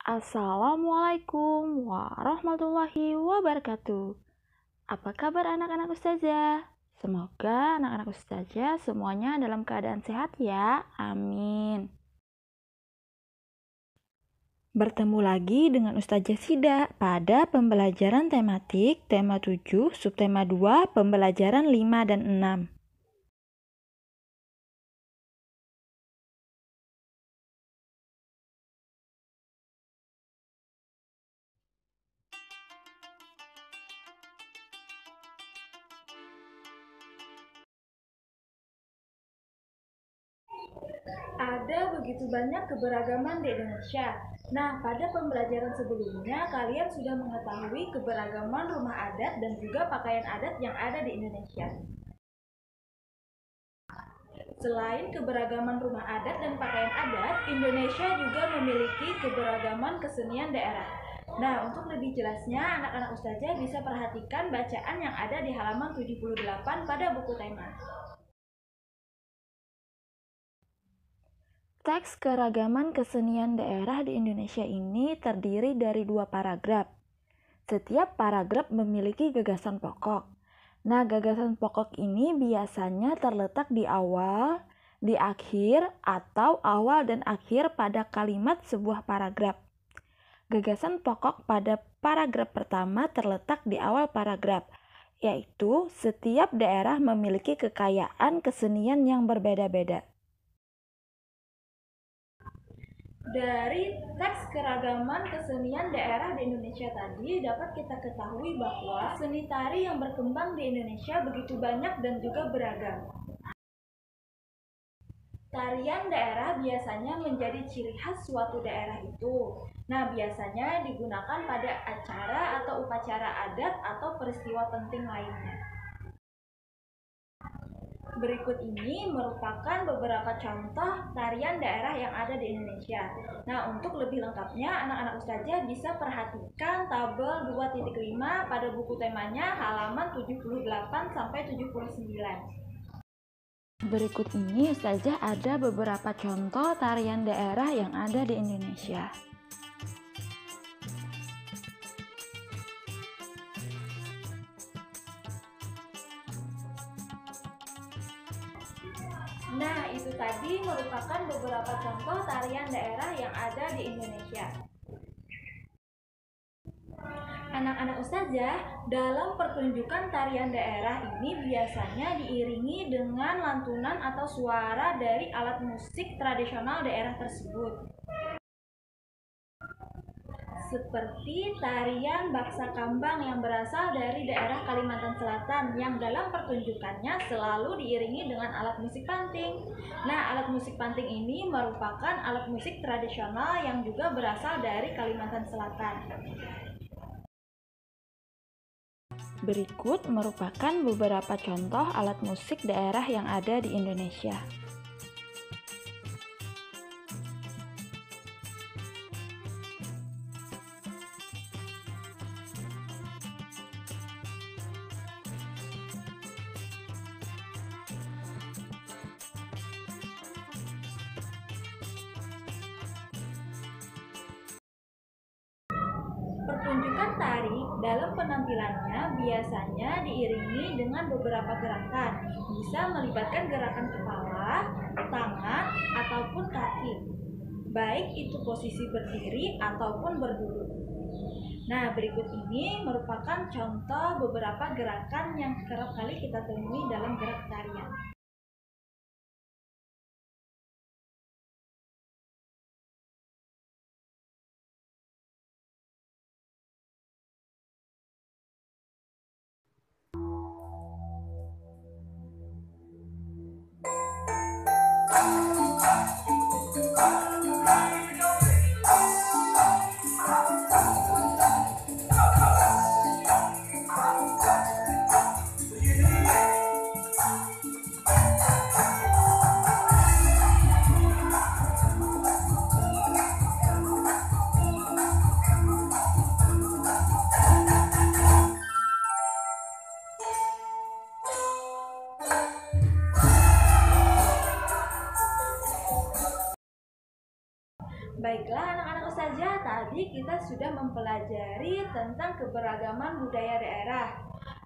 Assalamualaikum warahmatullahi wabarakatuh. Apa kabar anak-anak ustazah? Semoga anak-anak ustazah semuanya dalam keadaan sehat ya. Amin. Bertemu lagi dengan Ustazah Sida pada pembelajaran tematik tema 7, subtema 2, pembelajaran 5 dan 6. Ada begitu banyak keberagaman di Indonesia. Nah, pada pembelajaran sebelumnya, kalian sudah mengetahui keberagaman rumah adat dan juga pakaian adat yang ada di Indonesia. Selain keberagaman rumah adat dan pakaian adat, Indonesia juga memiliki keberagaman kesenian daerah. Nah, untuk lebih jelasnya, anak-anak ustazah bisa perhatikan bacaan yang ada di halaman 78 pada buku tema. Teks keragaman kesenian daerah di Indonesia ini terdiri dari 2 paragraf. Setiap paragraf memiliki gagasan pokok. Nah, gagasan pokok ini biasanya terletak di awal, di akhir, atau awal dan akhir pada kalimat sebuah paragraf. Gagasan pokok pada paragraf pertama terletak di awal paragraf, yaitu setiap daerah memiliki kekayaan kesenian yang berbeda-beda. Dari teks keragaman kesenian daerah di Indonesia tadi dapat kita ketahui bahwa seni tari yang berkembang di Indonesia begitu banyak dan juga beragam. Tarian daerah biasanya menjadi ciri khas suatu daerah itu. Nah, biasanya digunakan pada acara atau upacara adat atau peristiwa penting lainnya. Berikut ini merupakan beberapa contoh tarian daerah yang ada di Indonesia. Nah, untuk lebih lengkapnya, anak-anak ustazah bisa perhatikan tabel 2.5 pada buku temanya halaman 78-79. Berikut ini ustazah ada beberapa contoh tarian daerah yang ada di Indonesia. Nah, itu tadi merupakan beberapa contoh tarian daerah yang ada di Indonesia. Anak-anak ustazah, dalam pertunjukan tarian daerah ini biasanya diiringi dengan lantunan atau suara dari alat musik tradisional daerah tersebut. Seperti tarian Baksa Kambang yang berasal dari daerah Kalimantan Selatan yang dalam pertunjukannya selalu diiringi dengan alat musik panting. Nah, alat musik panting ini merupakan alat musik tradisional yang juga berasal dari Kalimantan Selatan. Berikut merupakan beberapa contoh alat musik daerah yang ada di Indonesia. Pertunjukan tari dalam penampilannya biasanya diiringi dengan beberapa gerakan, bisa melibatkan gerakan kepala, tangan, ataupun kaki, baik itu posisi berdiri ataupun berduduk. Nah, berikut ini merupakan contoh beberapa gerakan yang kerap kali kita temui dalam gerak tarian. Baiklah anak-anak ustazah, tadi kita sudah mempelajari tentang keberagaman budaya daerah,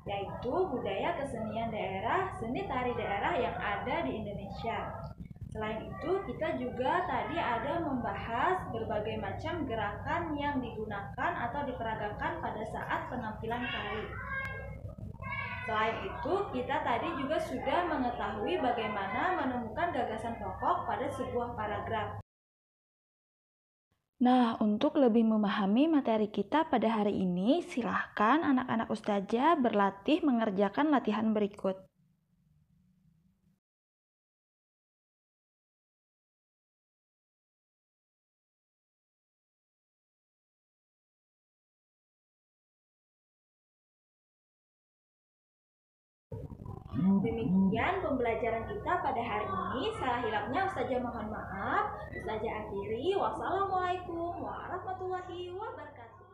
yaitu budaya kesenian daerah, seni tari daerah yang ada di Indonesia. Selain itu, kita juga tadi ada membahas berbagai macam gerakan yang digunakan atau diperagakan pada saat penampilan tari. Selain itu, kita tadi juga sudah mengetahui bagaimana menemukan gagasan pokok pada sebuah paragraf. Nah, untuk lebih memahami materi kita pada hari ini, silahkan anak-anak Ustazah berlatih mengerjakan latihan berikut. Demikian pembelajaran kita pada hari ini. Salah hilapnya Ustazah mohon maaf. Ustazah akhiri. Wassalamualaikum warahmatullahi wabarakatuh.